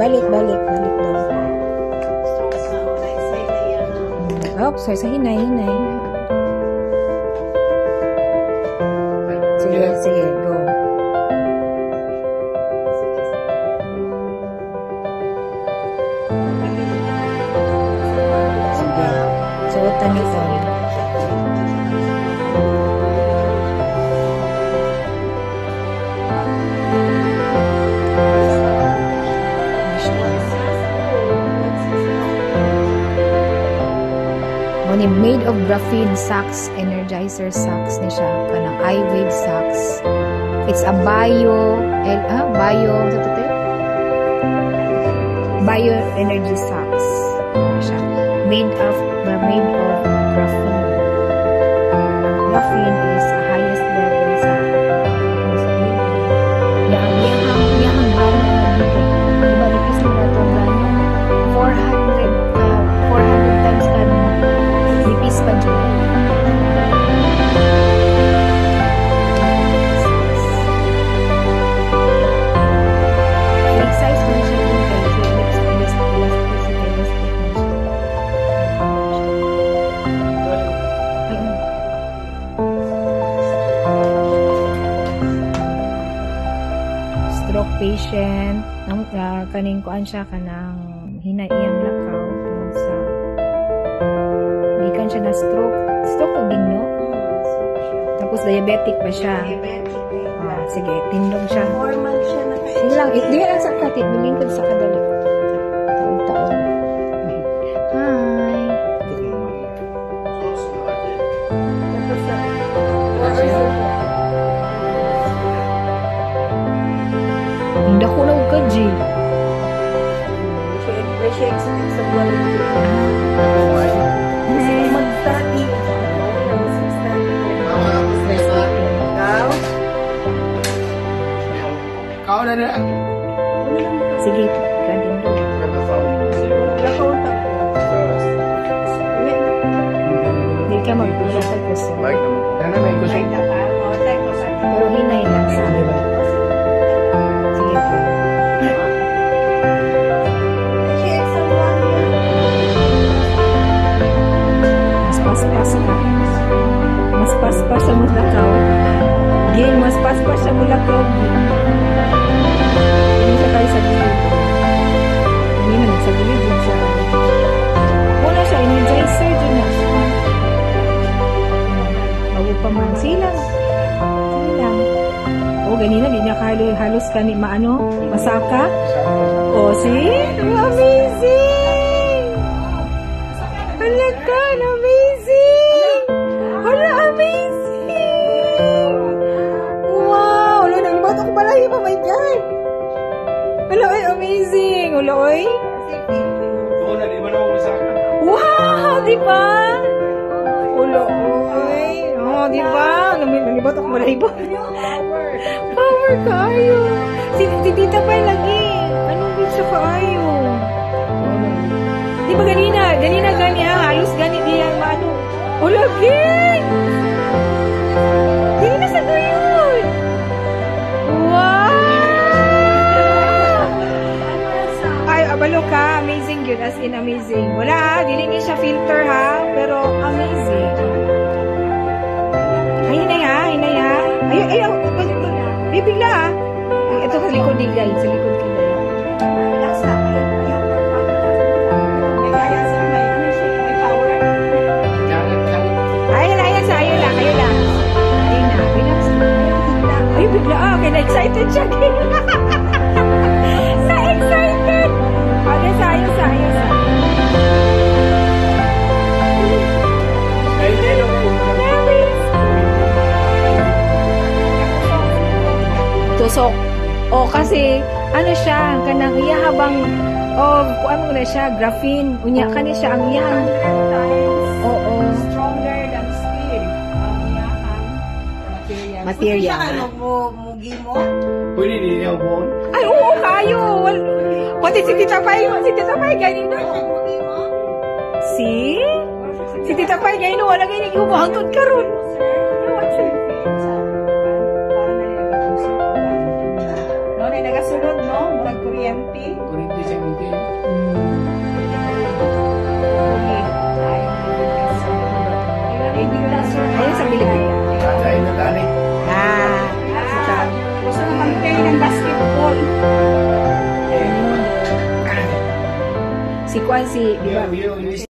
Balik daw. Oh, sorry, sa hinay. Sige, go. Sige. Suotan ito. Made of graphene socks, energizer socks ni siya, kanang iWave socks. It's a bio energy socks. Siya. Made of graphene. Graphene is the highest level sa yang brand na nandito. Diba, nipis nila ito brand 400 times ka nipis pa dyan. Big size mo siya yung kayo. Stroke patient. Kaning kuan siya kanang hinaiyang lakaw tungod sa gikan siya na stroke o gingno. Tapos diabetic pa siya. Sige, tindog siya. Normal siya na kayo. Sige lang, di lang sa katit, nilingkod sa kadali. Taon. Hi. Hindi ako na ka, G. May siya exit sa buwan. Mag-study. Kau na na. Sige, kadin do. Hindi ka mag-ulat ay kuso. Pero hinay lang sa akin. Sige po. Mas paspas ka. Mas paspas sa mulakaw. Gil, mas paspas sa mulakaw. Hindi siya tayo sa gilid. Hindi na sa gilid din siya. Muna siya, energizer din na siya. Bago pa man. Silang. O, ganina, di niya halos ka ni masaka. O, see? Amazing! Halaga, amazing! Hala, amazing! Wow! Hala, nagbato ko pala yung my God! Hala, ay, amazing! Hala, ay! Wow! Diba? Hala, ay! Oh, diba? Nalibato ko pala iba. Power kayo! Si Tita Pai lagi! Anong bitsa kaayo? Di ba ganina gani ha? Halos gani diyan maano. O lagi! Ganina sa doon! Wow! Ay, abalo ka. Amazing yun. As in amazing. Wala ha. Dili niya siya filter ha. Pero amazing. Ay, hinay ha. Ay, bibigla ha. Ito sa likod din guys. Sa likod din guys. Bigla kaya na-excited siya. Na-excited! Ada sayang. Tusok. O kasi, ano siya, kanang iya habang, kuan mo na siya, graphene. Unya ka ni siya, ang iyang. Oo. Stronger than steel. Ang iyang material. Ano mugi mo? Pwede din yung phone? Ay, oo, kayo. Pati si Tita Pai ganyan na. Si Tita Pai ganyan na, wala ganyan yung hangtod ka ron. No, na nagasunod, no? Murag kuryente. Kuryente siya. Pilipina. Tatay na tani. Ah, Gusto ko mag-play ng basketball. si Kwan si, di ba? Yo,